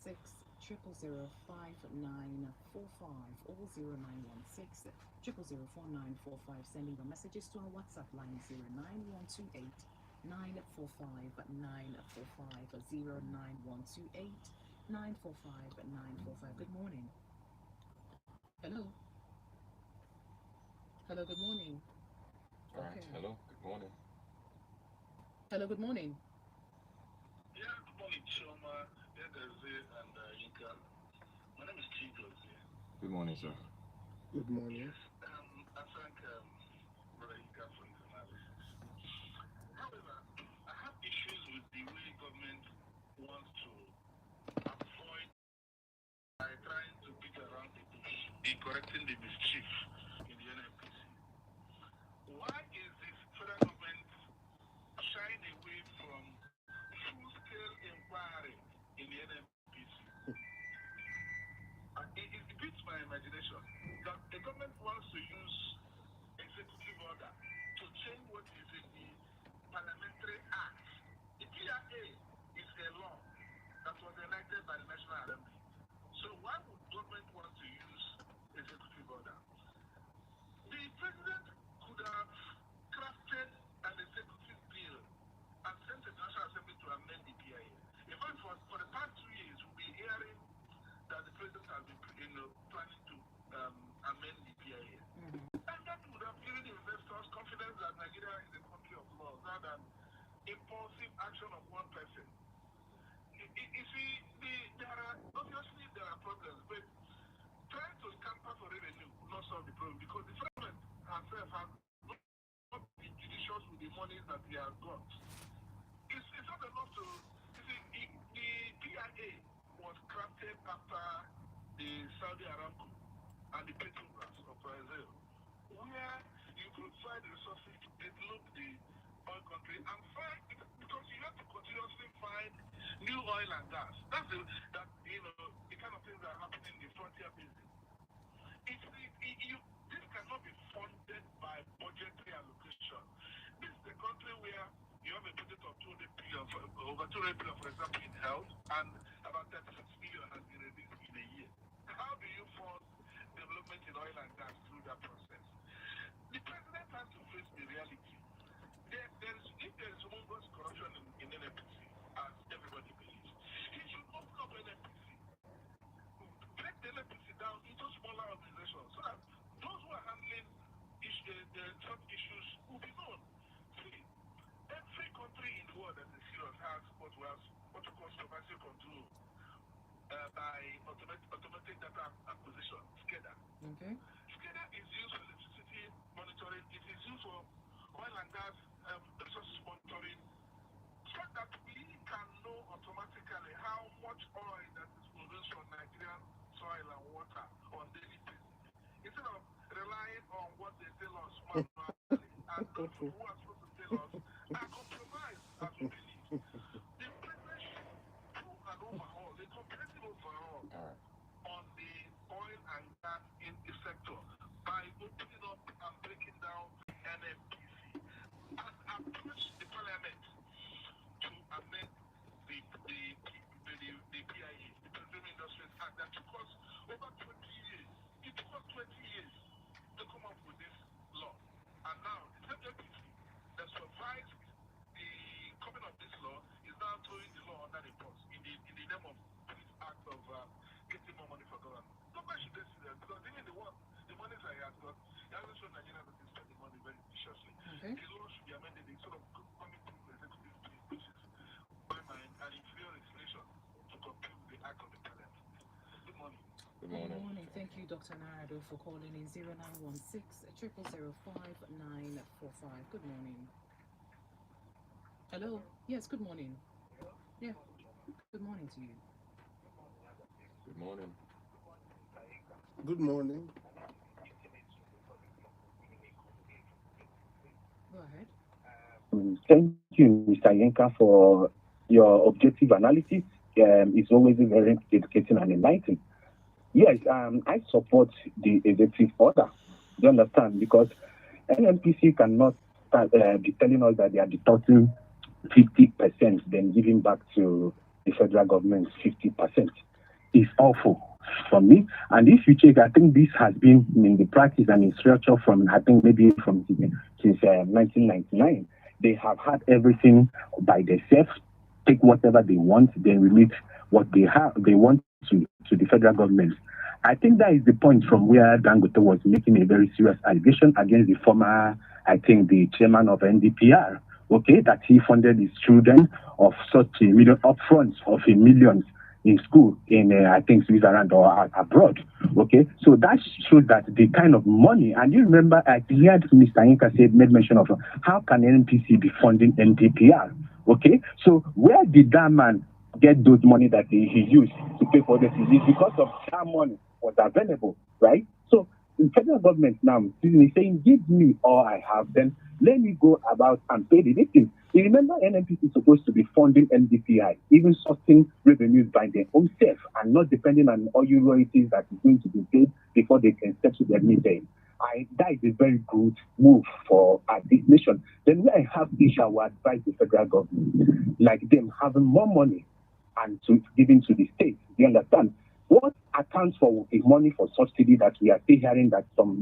or 0916 sending your messages to our WhatsApp line 09128 945 945 09128 945 945. Good morning. Hello. Hello, good morning. All right. Okay. Hello. Good morning. Hello, good morning. Yeah, good morning, Choma, Edazi, and Yinka. My name is Chigozi. Good morning, sir. Good morning. Yes, I thank Brother Yinka for his analysis. However, I have issues with the way government wants to avoid by trying to beat around the bush in correcting the mischief in the NNPC. Why is this federal government shying away from full-scale inquiry in the NNPC? It beats my imagination that the government wants to use executive order to change what is in the parliamentary act. The PRA is a law that was enacted by the National Assembly. So why would government want to use executive order? The president could have crafted an executive bill and sent the National Assembly to amend the PIA. In fact, for the past 2 years, we'll be hearing that the president has been planning to amend the PIA. And that would have given the investors confidence that Nigeria is a country of law rather than impulsive action of one person. You see, obviously there are problems, but trying to scamper for revenue will not solve the problem because the government herself has not been judicious with the money that we have got. It's not enough to, you see, the PIA was crafted after the Saudi Aramco and the Petrobras of Brazil, where you could find resources to develop the oil country and find, because you have to continuously find new oil and gas. That's the kind of things that are happening in the frontier basin. This cannot be funded by budgetary allocation. This is the country where you have a budget of 200 billion, over 200 billion, for example, in health, and about 36 billion has been released in a year. How do you fund development in oil and gas through that process? The president has to face the reality. If there is humongous corruption in NNPC, as everybody believes, he should open up NNPC, break the NNPC down into smaller organizations so that those who are handling such issues will be known. See, every country in the world that is serious has what we call supervisory control by automatic data acquisition, SCADA. Okay. SCADA is used for electricity monitoring. It is used for oil and gas resources monitoring, so that we can know automatically how much oil that is produced from Nigerian soil and water on daily basis, instead of relying on what they tell us manually, and those who are supposed to tell us are compromised as we believe. The president should do an overhaul, a comprehensive overhaul on the oil and gas in the sector by opening up and breaking down NNPC and approach the parliament to amend the PIA, the Petroleum Industries Act, that took us over 20 years. It took us 20 years to come up with this law. And now, the same NPC that supervised the coming of this law is now throwing the law under the bus in the name of this act of getting more money for government. Nobody should see that, because even the money that he has got, he hasn't shown Nigeria that he spend the money very viciously. Okay. The law should be amended instead of coming through the executive bill, which is, my mind, an inferior legislation to compete with the act of the parliament. Good morning. Good Good morning. morning. Thank you, Dr. Narado, for calling in 0916 945. Good morning. Hello. Yes, good morning. Yeah. Good morning to you. Good morning. Good morning. Go ahead. Thank you, Mr. Yenka, for your objective analysis. It's always very educating and enlightening. Yes, I support the executive order. Do you understand? Because NNPC cannot be telling us that they are deducting 50%, then giving back to the federal government 50%. is awful for me. And if you check, I think this has been in the practice and in structure from, I think maybe from since 1999. They have had everything by themselves, take whatever they want, then release what they want to the federal government. I think that is the point from where Dangote was making a very serious allegation against the former, I think, the chairman of NDPR, okay, that he funded his children of such a million upfront of a millions in school in, I think, Switzerland or abroad, okay. So that shows that the kind of money, and you remember, I heard Mr. Inka said, made mention of how can NPC be funding NDPR, okay. So where did that man get those money that he used to pay for this? It's because of that money was available, right? So the federal government now is saying, give me all I have, then let me go about and pay the victims. You remember NNPC is supposed to be funding NDPI, even sourcing revenues by their own self and not depending on oil royalties that is going to be paid before they can settle their meeting. That is a very good move for this nation. Then where I have issue, I would advise the federal government, like them having more money and to giving to the states. Do you understand? What accounts for the money for subsidy that we are still hearing that some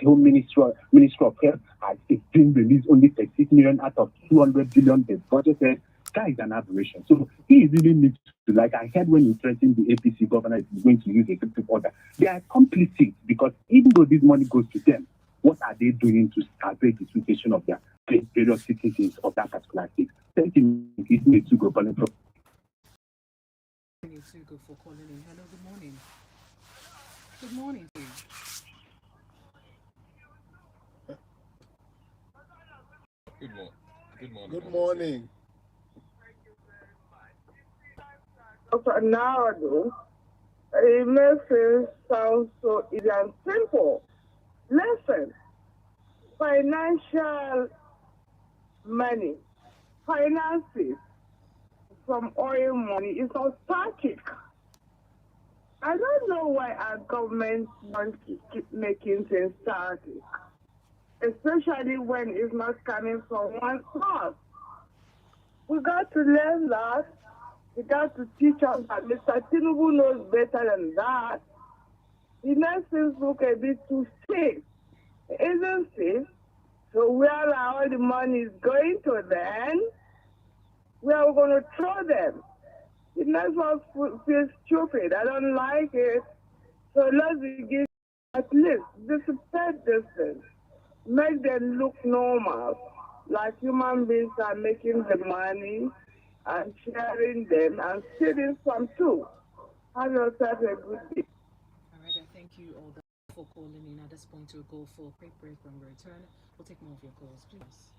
whole ministry of health has been released only 36 million out of 200 billion they budgeted? That is an aberration. So he really needs to, like I heard when he threatened the APC governor is going to use executive order. They are complicit because even though this money goes to them, what are they doing to salvage the situation of their various citizens of that particular state? Thank you. It's me to go from. Thank you, Sugo, for calling in. Hello, good morning. Good morning to you. Good morning. Good morning. Dr. Nardo, it makes it sound so easy and simple. Listen, financial money, finances from oil money is not static. I don't know why our government wants to keep making things static, especially when it's not coming from one source. We got to learn that. We got to teach us that Mr. Tinubu knows better than that. He makes things look a bit too safe, isn't it? So where are all the money is going to then? Where are we going to throw them? It makes us feel stupid. I don't like it. So let's begin at least dissipate this thing. Make them look normal, like human beings are making the money and sharing them and stealing some too. Have yourself a good day. All right, I thank you all for calling in. At this point, we'll go for a quick break. When we return, we'll take more of your calls, please.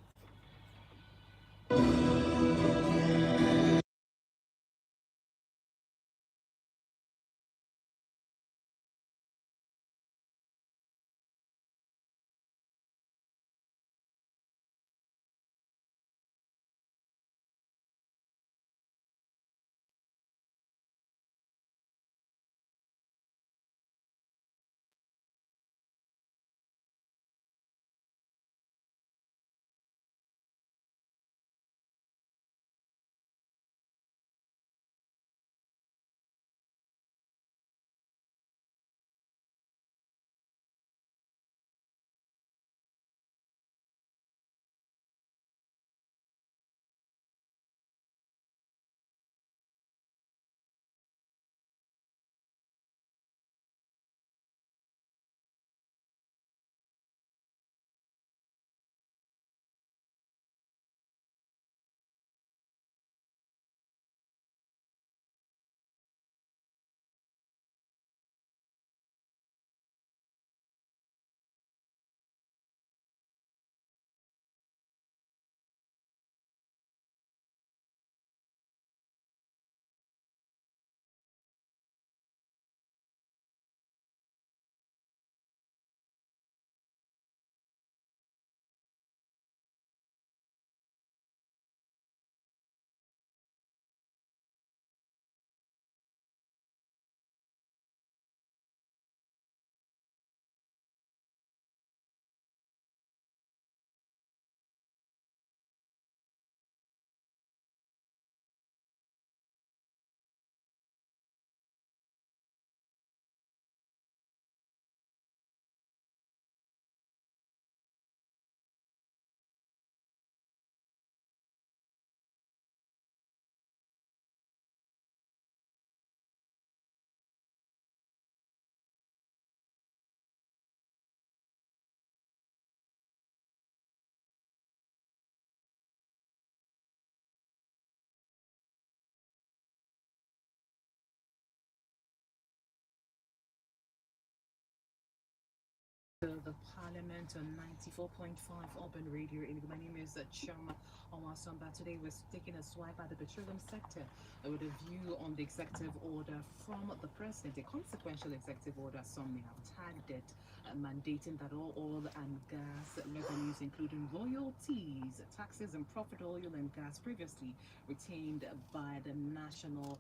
element on 94.5 Urban Radio. My name is Chama Omasamba. Today we're taking a swipe at the petroleum sector with a view on the executive order from the president, a consequential executive order, some may have tagged it, mandating that all oil and gas revenues, including royalties, taxes, and profit oil and gas previously retained by the National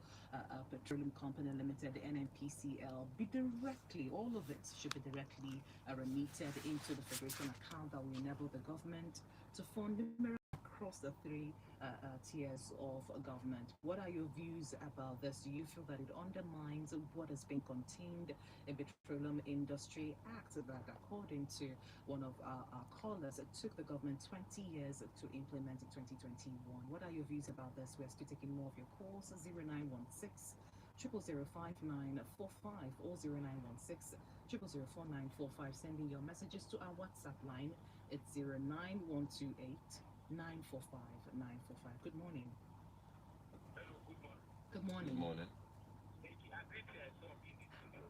Petroleum Company Limited, the NNPCL, be directly, all of it should be directly remitted into the Federation account that will enable the government to fund numerous across the three tiers of government. What are your views about this? Do you feel that it undermines what has been contained in the Petroleum Industry Act that, according to one of our callers, it took the government 20 years to implement in 2021? What are your views about this? We're still taking more of your calls. 0916 0005945 or 0916 0004945. Sending your messages to our WhatsApp line. It's 09128 945 945. Good morning. Hello, good morning. Good morning. Good morning. Thank you. I greet some in this video.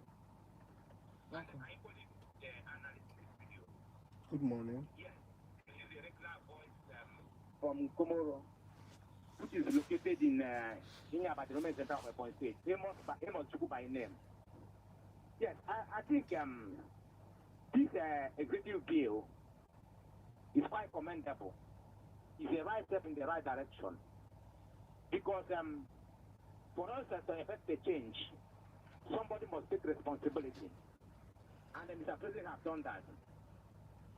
Welcome. I put it the analysis video. Good morning. Yes, this is a regular voice from Komoro, which is located in Yaba Development Center of Ebonyi State. Amos Chuku by name. Yes, I think this executive bill is quite commendable. It's a right step in the right direction. Because for us to effect a change, somebody must take responsibility. And the Mr. President has done that.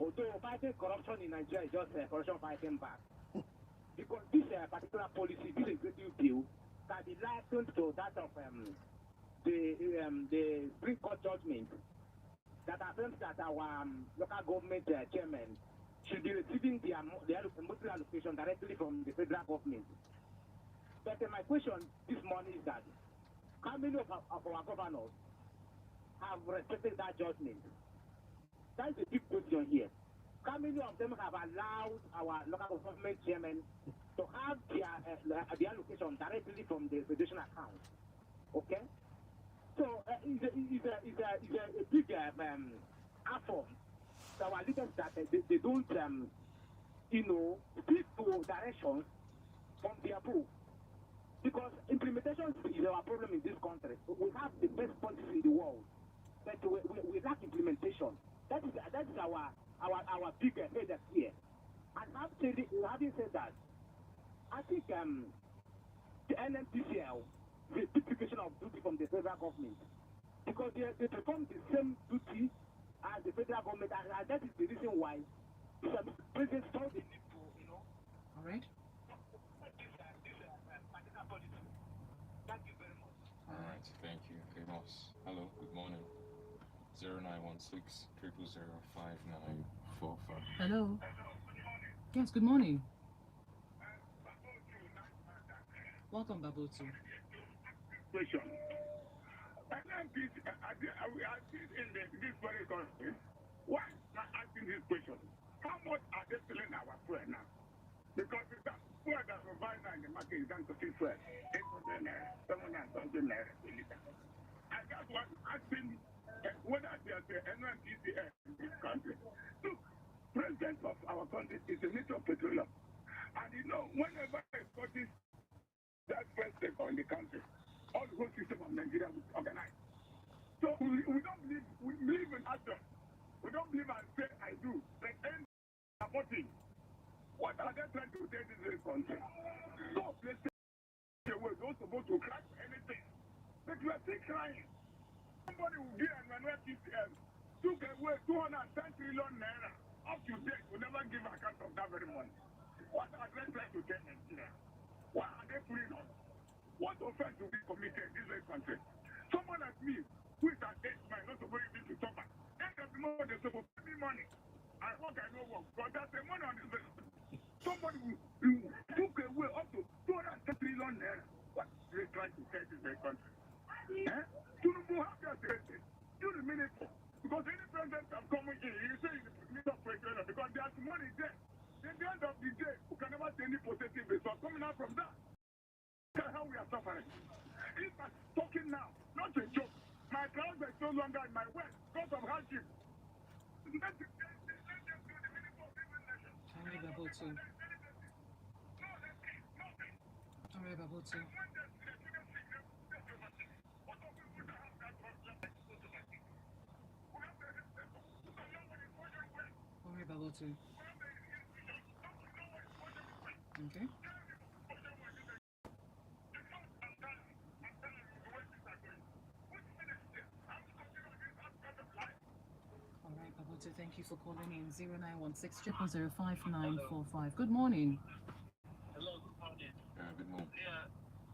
Although fighting corruption in Nigeria is just corruption fighting back. Because this particular policy, this executive bill, can be likened to that of the Supreme Court judgment that affirms that our local government chairman should be receiving the monthly allocation directly from the federal government. But my question this morning is that how many of our governors have respected that judgment? That's a big question here. How many of them have allowed our local government chairman to have the allocation directly from the federation account? Okay? So it's a big affront to our leaders that they don't, speak to directions from their book. Because implementation is our problem in this country. We have the best policies in the world, but we lack implementation. That is our big headache here. And having said that, I think the NNPCL is a duplication of duty from the federal government, because they perform the same duty as the federal government, and that is the reason why the president saw the need to, All right. particular policy. Thank you very much. All right. Thank you, Amos. Hello. Good morning. 0916 0005945. Hello. Yes, good morning. Welcome, Babutu. Question. I think in this very country, why not asking this question? How much are they selling our fuel now? Because it's that fuel that we buy now in the market is down to 6 fuel. 800 naira, 700 something naira a liter. And that's what asking whether there's a NNPCL in this country. Look, president of our country is the minister of petroleum. And whenever a Scottish that first sector in the country, all the whole system of Nigeria was organized. So we don't believe, we believe in action. We don't believe and say I do. Like any supporting. What are they trying to say in this country? So let's say we're not supposed to cry for anything. But we are still crying. Somebody will give an NPCL took away 210 trillion naira. Up to date, we never give account of that very money. What are they trying to tell Nigeria? Why are they pulling us? What offense will be committed in this country? Someone like me, who is an age man, not supposed to suffer. End of the month, they're supposed to pay me money. I work, I no work. But that's the money on this bill. Somebody who took away up to 210 trillion naira. What are they trying to say in this country? Tinubu have their say. You the minister. Because any president that come in, you say he's the minister of petroleum because there's money there. At the end of the day, who can never see any positive result coming out from that? That's how we are suffering. If I'm talking now, not a joke. My trousers is no longer in my waist because of hardship. Alright, Babotu. Alright, Babotu. Alright, Babotu. Okay. All right, Babotu, thank you for calling in 0916 0005945. Good morning. Hello, good morning. Good morning. Yeah,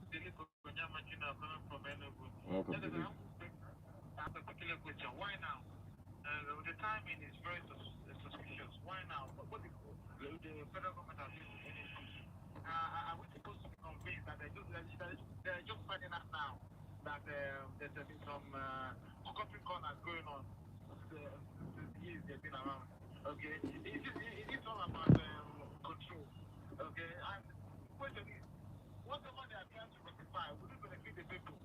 Philip Onyamachina coming from Enugu. Welcome, Yes, David. I have a particular question. Why now? The timing is very suspicious. Why now? What the federal government has been any issues? Are we supposed to be convinced that they're just finding out now that there's been some cooking corners going on since the years they've been around? Okay, it's all about control. Okay, and the question is, whatever they are trying to rectify, will it benefit the people?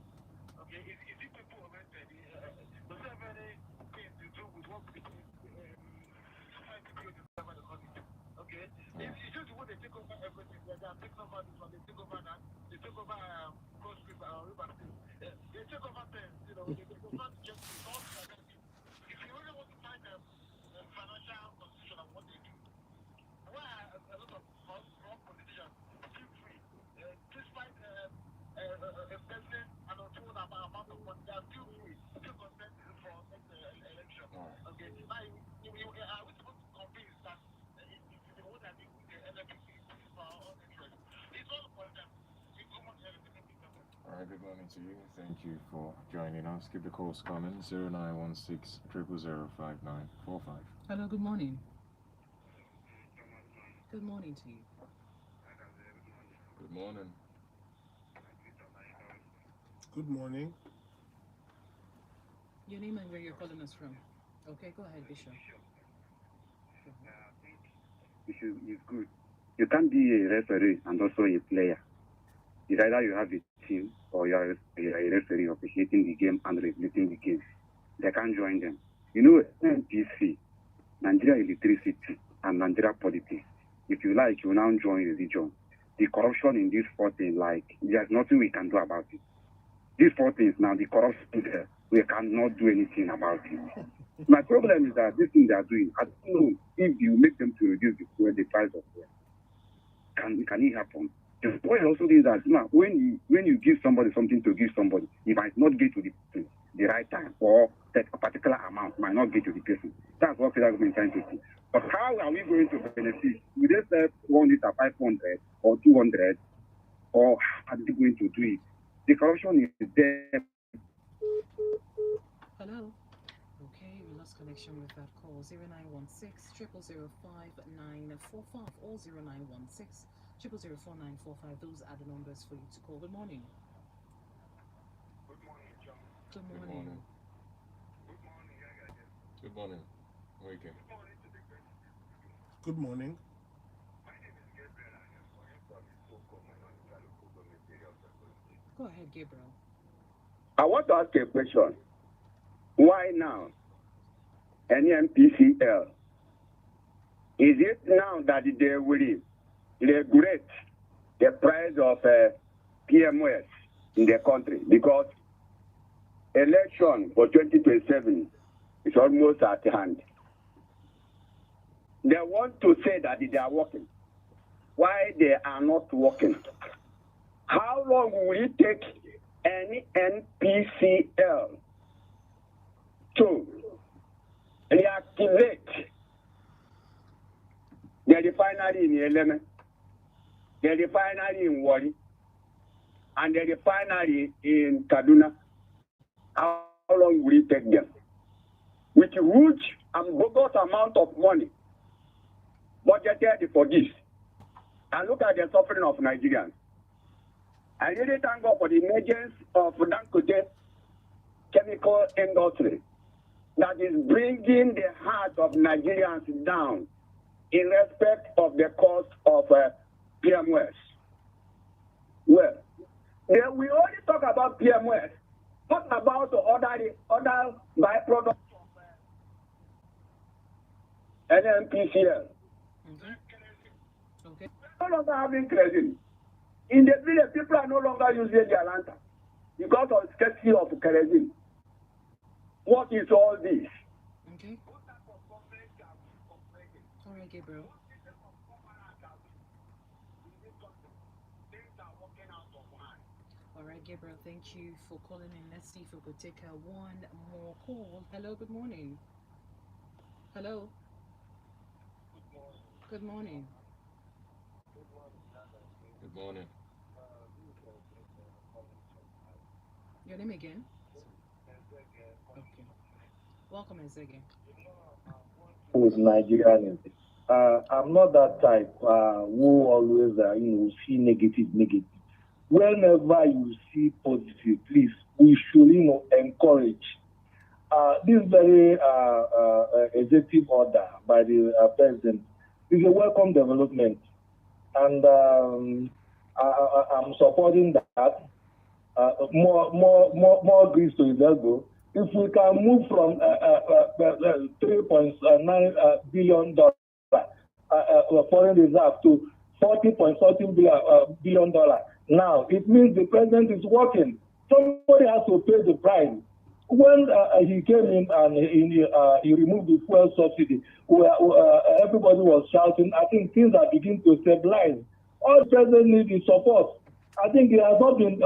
Okay, is it people oriented? Does it have anything to do with what people society created, whatever they call it? Okay, it's just the way they take over everything. They are taking over this one, they take over that, they take over Cross River, River State. They take over things, they not just all the identity. If you really want to find them, financial constitution of what they do, why are a lot of wrong politicians feel free? Despite investing an untold amount of money, they are still free, still content for next election. Okay, now are we supposed to convince that it's the one that is the LMC for our own interest? It's all for them. It's almost everything. All right, good morning to you. Thank you for joining us. Keep the calls coming. 0916 0005945. Hello, good morning. Good morning to you. Good morning. Good morning. Your name and where you're calling us from. Okay, go ahead, Bishop. Issue is good. You can't be a referee and also a player. It's either you have a team or you are a referee officiating the game and regulating the game. They can't join them. NPC, Nigeria Electricity, and Nigeria Politics. If you like, you now join religion. The corruption in these 4 things, there's nothing we can do about it. These 4 things now, the corruption there, we cannot do anything about it. My problem is that this thing they are doing, I don't know if you make them to reduce the price of fuel. Can it happen? The point also is that when you give somebody something to give somebody, it might not get to the right time, or that a particular amount might not get to the person. That's what federal government is trying to do. But how are we going to benefit? Will they sell 1 liter 500 or 200, or how are they going to do it? The corruption is there. Hello. Okay, we lost connection with that call. 0916 0005945 or 0916 0004945. Those are the numbers for you to call. Good morning. Good morning, John. Good Good morning. morning. Good morning, Yaya. Good morning. Okay. Good morning to the great. Good morning. My name is Gabriel. I am calling from the so-called minority local government area of Second State. Go ahead, Gabriel. I want to ask a question. Why now? NMPCL. Is it now that they will regulate the price of PMS in the country? Because election for 2027 is almost at hand. They want to say that they are working. Why they are not working? How long will it take any NPCL to reactivate the refinery in Eleme, the refinery in Wari, and the refinery in Kaduna? How long will it take them? With huge and bogus amount of money budgeted for this. And look at the suffering of Nigerians. I really thank God for the emergence of Dangote chemical industry that is bringing the heart of Nigerians down in respect of the cost of PMS. Well, then we only talk about PMS. What about the other byproducts of NMPCL? longer having kerosene. In the village, people are no longer using their lantern because of scarcity of kerosene. What is all this? Okay. All right, Gabriel. All right, Gabriel, thank you for calling in. Let's see if we could take one more call. Hello, good morning. Hello, good morning. Good morning. Your name again? Okay. Welcome, Ezege. With Nigerians. I'm not that type who always, see negative. Whenever you see positive, please, we should, encourage. This very executive order by the president is a welcome development, and I'm supporting that. More grease to his elbow. If we can move from $3.9 billion foreign reserve to $40.14 billion now, it means the president is working. Somebody has to pay the price. When he came in and he removed the fuel subsidy, where everybody was shouting, I think things are beginning to stabilize. All the president needs is support. I think it has not been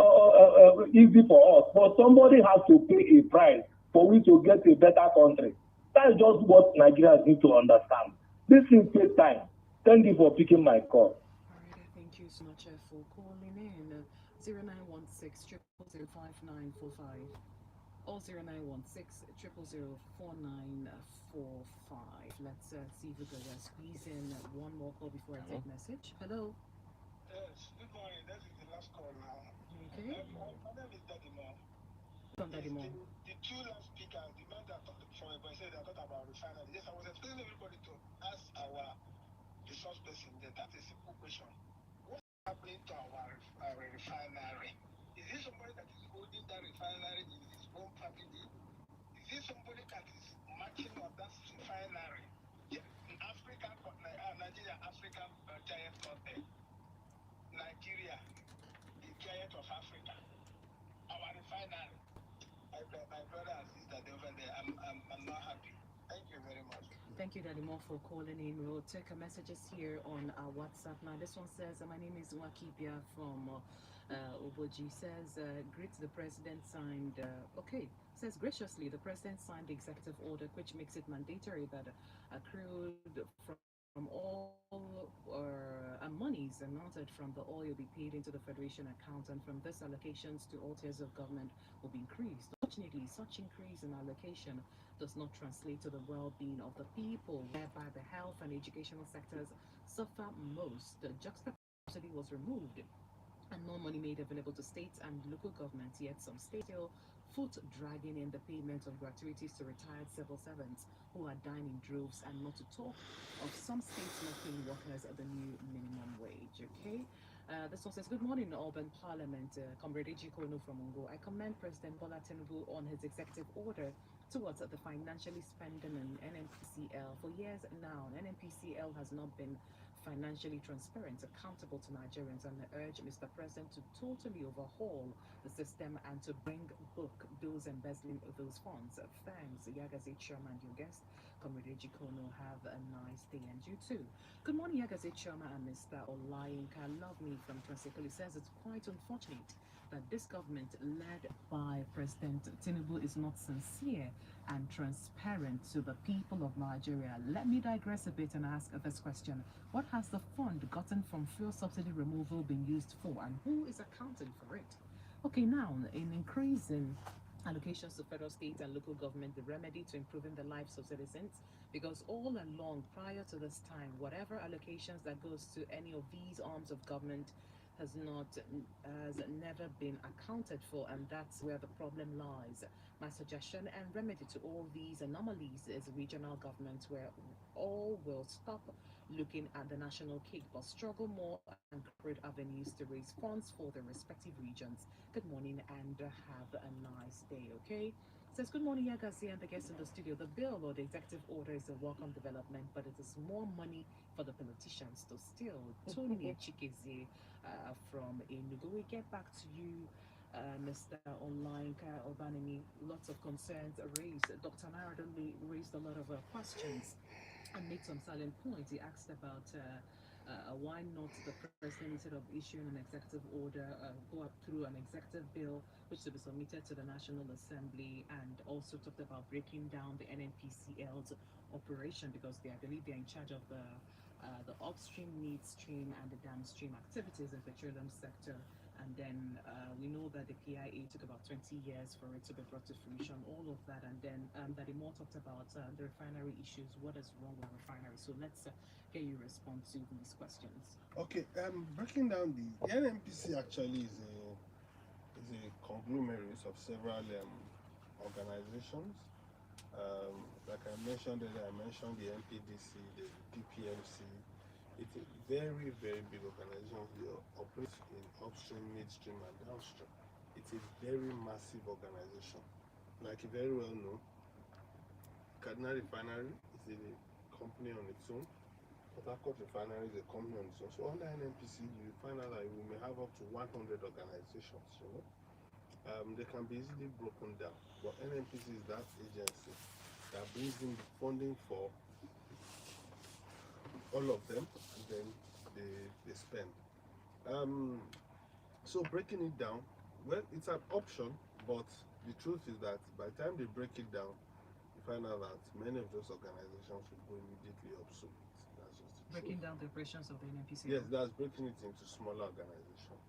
easy for us, but somebody has to pay a price for we to get a better country. That's just what Nigerians need to understand. This thing takes time. Thank you for picking my call. All right, thank you so much for calling in. 0916 0005945 or 0916 0004945. Let's see if we can squeeze in one more call before I Hello? take message. Hello. Yes, good morning. This is the last call now. Okay. My name is Daddy Mo. From Daddy Mo. The two last speakers, the man that talked before, but said they talked about refinery. Yes, I was explaining everybody to ask our resource person that is a simple question. What's happening to our refinery? Is it somebody that is holding that refinery in his own family? Is it somebody that is marching on that refinery? Yeah, in Africa, Nigeria, African giant continent. Nigeria, the giant of Africa. Our refinery. My brother and sister, they're over there. I'm not happy. Thank you very much. Thank you, Daddy Mo, for calling in. We'll take messages here on our WhatsApp. Now, this one says, my name is Wakibia from Oboji. Says, greet the president signed, okay, says graciously, the president signed the executive order, which makes it mandatory that accrued from all monies amounted from the oil be paid into the federation account, and from this allocations to all tiers of government will be increased. Unfortunately, such increase in allocation does not translate to the well-being of the people, whereby the health and educational sectors suffer most. The juxtaposition subsidy was removed and more money made available to states and local governments, yet some states still foot dragging in the payment of gratuities to retired civil servants who are dying in droves, and not to talk of some states not paying workers the new minimum wage. Okay. This one says, good morning, Auburn Parliament. Comrade Eji Kono from Ungo. I commend President Bola Tinubu on his executive order towards the financially spending an NNPCL. For years now, NNPCL has not been financially transparent, accountable to Nigerians, and I urge Mr. President to totally overhaul the system and to bring book those embezzling those funds. Thanks, Yagazit Sherman, your guest. Comrade Jikono, have a nice day, and you too. Good morning, Yagazit Sherman and Mr. Olayinka. Love me from Transekoli says it's quite unfortunate that this government, led by President Tinubu, is not sincere and transparent to the people of Nigeria. Let me digress a bit and ask this question. What has the fund gotten from fuel subsidy removal been used for, and who is accounting for it? Okay, now, in increasing allocations to federal, state, and local government, the remedy to improving the lives of citizens, because all along, prior to this time, whatever allocations that goes to any of these arms of government has never been accounted for, and that's where the problem lies. My suggestion and remedy to all these anomalies is regional governments, where all will stop looking at the national cake but struggle more and create avenues to raise funds for their respective regions. Good morning and have a nice day, okay? Says, good morning, Yagasi and the guests in the studio. The bill or the executive order is a welcome development, but it is more money for the politicians to steal. Tony Chikeze from Enugu. We get back to you, Mr. Online Obanimi. Lots of concerns raised. Dr. Naradoli raised a lot of questions and made some salient points. He asked about why not the president, instead of issuing an executive order, go up through an executive bill which to be submitted to the National Assembly, and also talked about breaking down the NNPCL's operation because I believe they're in charge of the upstream, midstream, and the downstream activities in the petroleum sector. And then we know that the PIA took about 20 years for it to be brought to fruition, all of that. And then that more talked about the refinery issues, what is wrong with refinery. So let's get your response to these questions. Okay, breaking down the NNPC actually is a conglomerate of several organizations. Like I mentioned earlier, I mentioned the NPDC, the PPMC. It's a very, very big organization. They operate in upstream, midstream, and downstream. It's a very massive organization. Like you very well know, Kaduna Refinery is a company on its own. Port Harcourt Refinery is a company on its own. So under NNPC, you find out that we may have up to 100 organizations. They can be easily broken down. But NNPC is that agency that brings in the funding for all of them, and then they spend. So breaking it down, well, it's an option, but the truth is that by the time they break it down, you find out that many of those organizations will go immediately obsolete. That's just the Breaking truth. down the operations of the NNPC. Yes, that's breaking it into smaller organizations.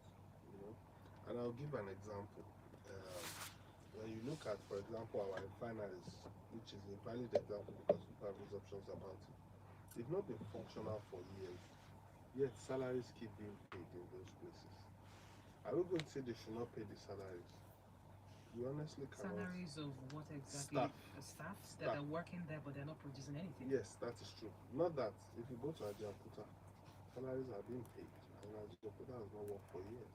And I'll give an example. When you look at, for example, our refineries, which is a valid example because people have assumptions about it, they've not been functional for years, yet salaries keep being paid in those places. Are we going to say they should not pay the salaries? You honestly cannot. Salaries of what exactly? Staff. That are working there but they're not producing anything. Yes, that is true. Not that if you go to Ajaokuta, salaries are being paid, and Ajaokuta has not worked for years.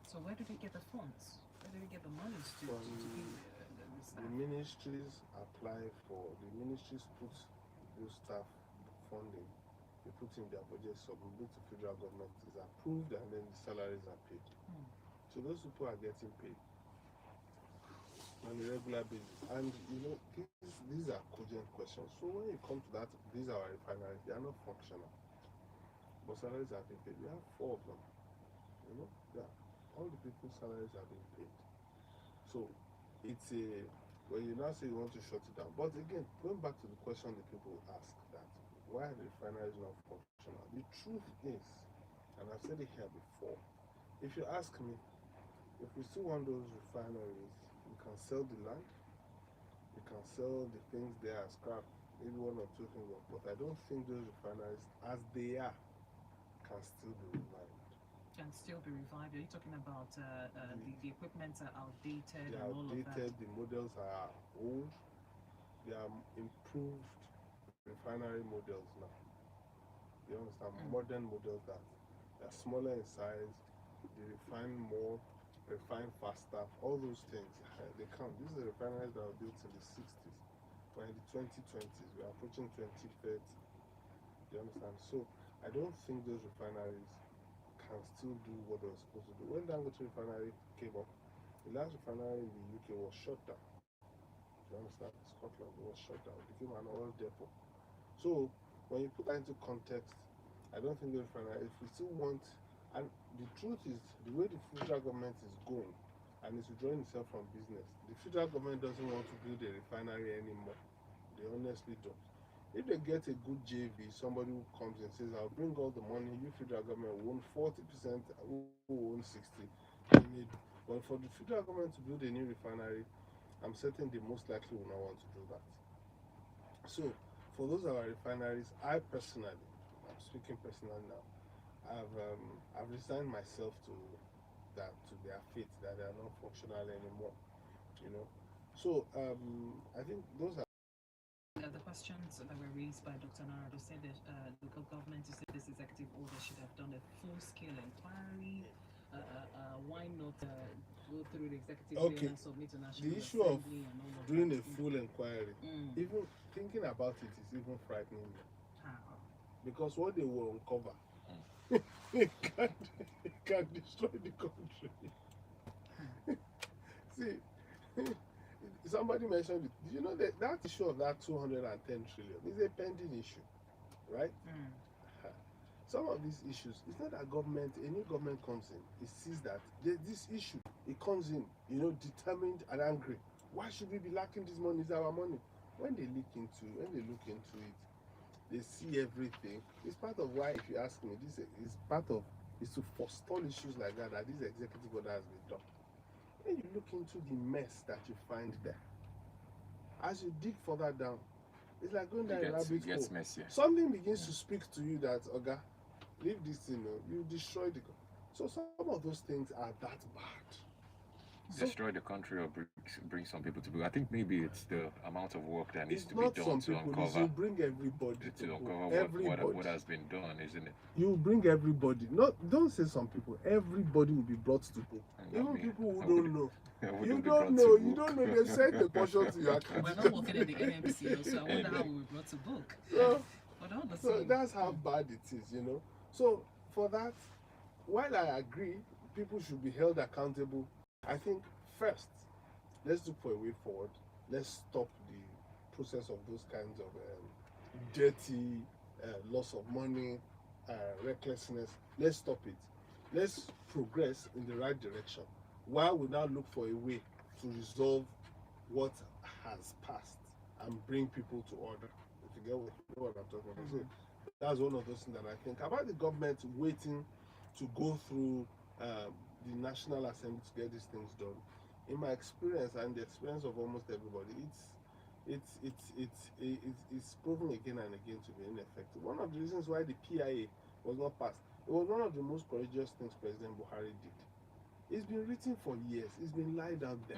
So where do they get the funds? Where do they get the money to pay the staff? The ministries apply for, the ministries put those staff funding, they put in their budget, submit to federal government, is approved, and then the salaries are paid. So those people are getting paid on a regular basis. And these are cogent questions. So when you come to that, these are our refineries, they are not functional, but salaries are being paid. We have 4 of them. All the people's salaries are being paid. So it's when you now say you want to shut it down. But again, going back to the question the people ask, that why are the refineries not functional? The truth is, and I've said it here before, if you ask me, if we still want those refineries, we can sell the land, we can sell the things there as scrap, maybe 1 or 2 things, but I don't think those refineries, as they are, can still be revived. Can still be revived. Are you talking about the equipment are outdated? They are and all outdated, of that? the models are old, they are improved refinery models now. You understand? Modern models that are smaller in size, they refine more, refine faster, all those things, they count. These are refineries that were built in the 60s. We're in the 2020s, we're approaching 2030. You understand? So I don't think those refineries can still do what they were supposed to do. When Dangote refinery came up, the last refinery in the UK was shut down. You understand? Scotland was shut down. It became an oil depot. So when you put that into context, I don't think the refinery, if we still want, and the truth is, the way the federal government is going, and it's withdrawing itself from business, the federal government doesn't want to build a refinery anymore. They honestly don't. If they get a good JV, somebody who comes and says, I'll bring all the money, you federal government will own 40%, who will own 60%. But for the federal government to build a new refinery, I'm certain they most likely will not want to do that. So, for those of our refineries, I personally, I'm speaking personally now, I've resigned myself to their fate, that they are not functional anymore. So, I think those are The questions that were raised by Dr. Narado said that local government, to say this executive order, should have done a full-scale inquiry. Why not go through the executive Okay. and submit to National The issue of Assembly and all of doing that. a full inquiry, even thinking about it is even frightening me. How? Because what they will uncover, it can destroy the country. See, somebody mentioned it. Do you know that issue of that 210 trillion is a pending issue, right? Some of these issues, it's not that a new government comes in, it sees that there's this issue, it comes in, determined and angry. Why should we be lacking this money? It's our money. When they look into it, they see everything. It's part of why, if you ask me, this is to forestall issues like that this executive order has been done. When you look into the mess that you find there, as you dig further down, it's like going down a rabbit hole. Messier. Something begins to speak to you that, Oga, leave this thing, you destroy the. So some of those things are that bad. Destroy the country or bring some people to book. I think maybe it's the amount of work that needs It's to be not done some to people, uncover. you bring everybody To to uncover what has been done, isn't it? You bring everybody. Don't say some people. Everybody will be brought to book. Even people who don't know. You don't know. They send the portion to your account. We're not working at the NMC, so I wonder how we were brought to book. So that's how bad it is, So for that, while I agree people should be held accountable, I think first, let's look for a way forward. Let's stop the process of those kinds of dirty loss of money, recklessness. Let's stop it. Let's progress in the right direction while we now look for a way to resolve what has passed and bring people to order. If you get what I'm talking about. So that's one of those things that I think about the government waiting to go through the National Assembly to get these things done. In my experience and the experience of almost everybody, it's proven again and again to be ineffective. One of the reasons why the PIA was not passed, it was one of the most courageous things President Buhari did. It's been written for years. It's been lied out there.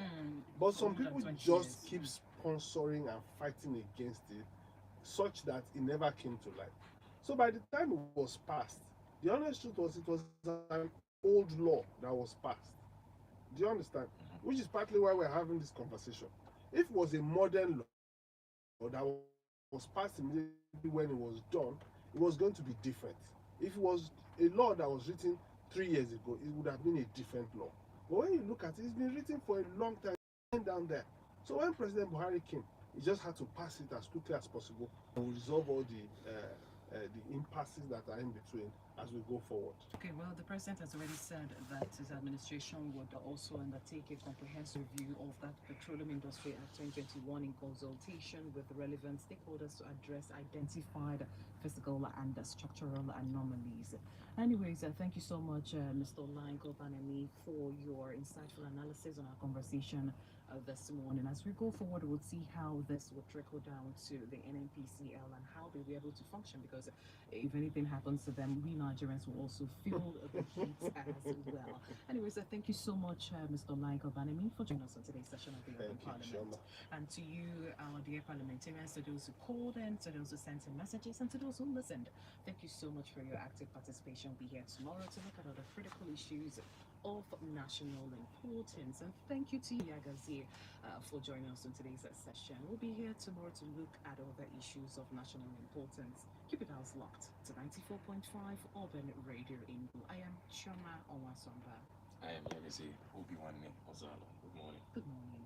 But some people just keep sponsoring and fighting against it, such that it never came to light. So by the time it was passed, the honest truth was it was an old law that was passed. Do you understand? Which is partly why we're having this conversation. If it was a modern law that was passed immediately when it was done, it was going to be different. If it was a law that was written 3 years ago, it would have been a different law. But when you look at it, it's been written for a long time down there. So when President Buhari came, he just had to pass it as quickly as possible and resolve all the impasses that are in between as we go forward. Okay, well, the president has already said that his administration would also undertake a comprehensive review of that Petroleum Industry Act 2021 in consultation with the relevant stakeholders to address identified physical and structural anomalies. Anyways, thank you so much, Mr. Olango Banemi, for your insightful analysis on our conversation this morning. As we go forward, we'll see how this will trickle down to the NNPCL and how they'll be able to function, because if anything happens to them, we Nigerians will also feel the heat as well. Anyways, thank you so much, Mr. Olango Banemi, for joining us on today's session of the Open Parliament. And to you, our dear parliamentarians, to those who called in, to those who sent in messages, and to those who listened, thank you so much for your active participation. We'll be here tomorrow to look at other critical issues of national importance. And thank you to Yagazi for joining us in today's session. We'll be here tomorrow to look at other issues of national importance. Keep it house locked to 94.5 Urban Radio Enugu. I am Choma Onwasonga. I am Yagazi Obi-Wan Ozalo. Good morning. Good morning.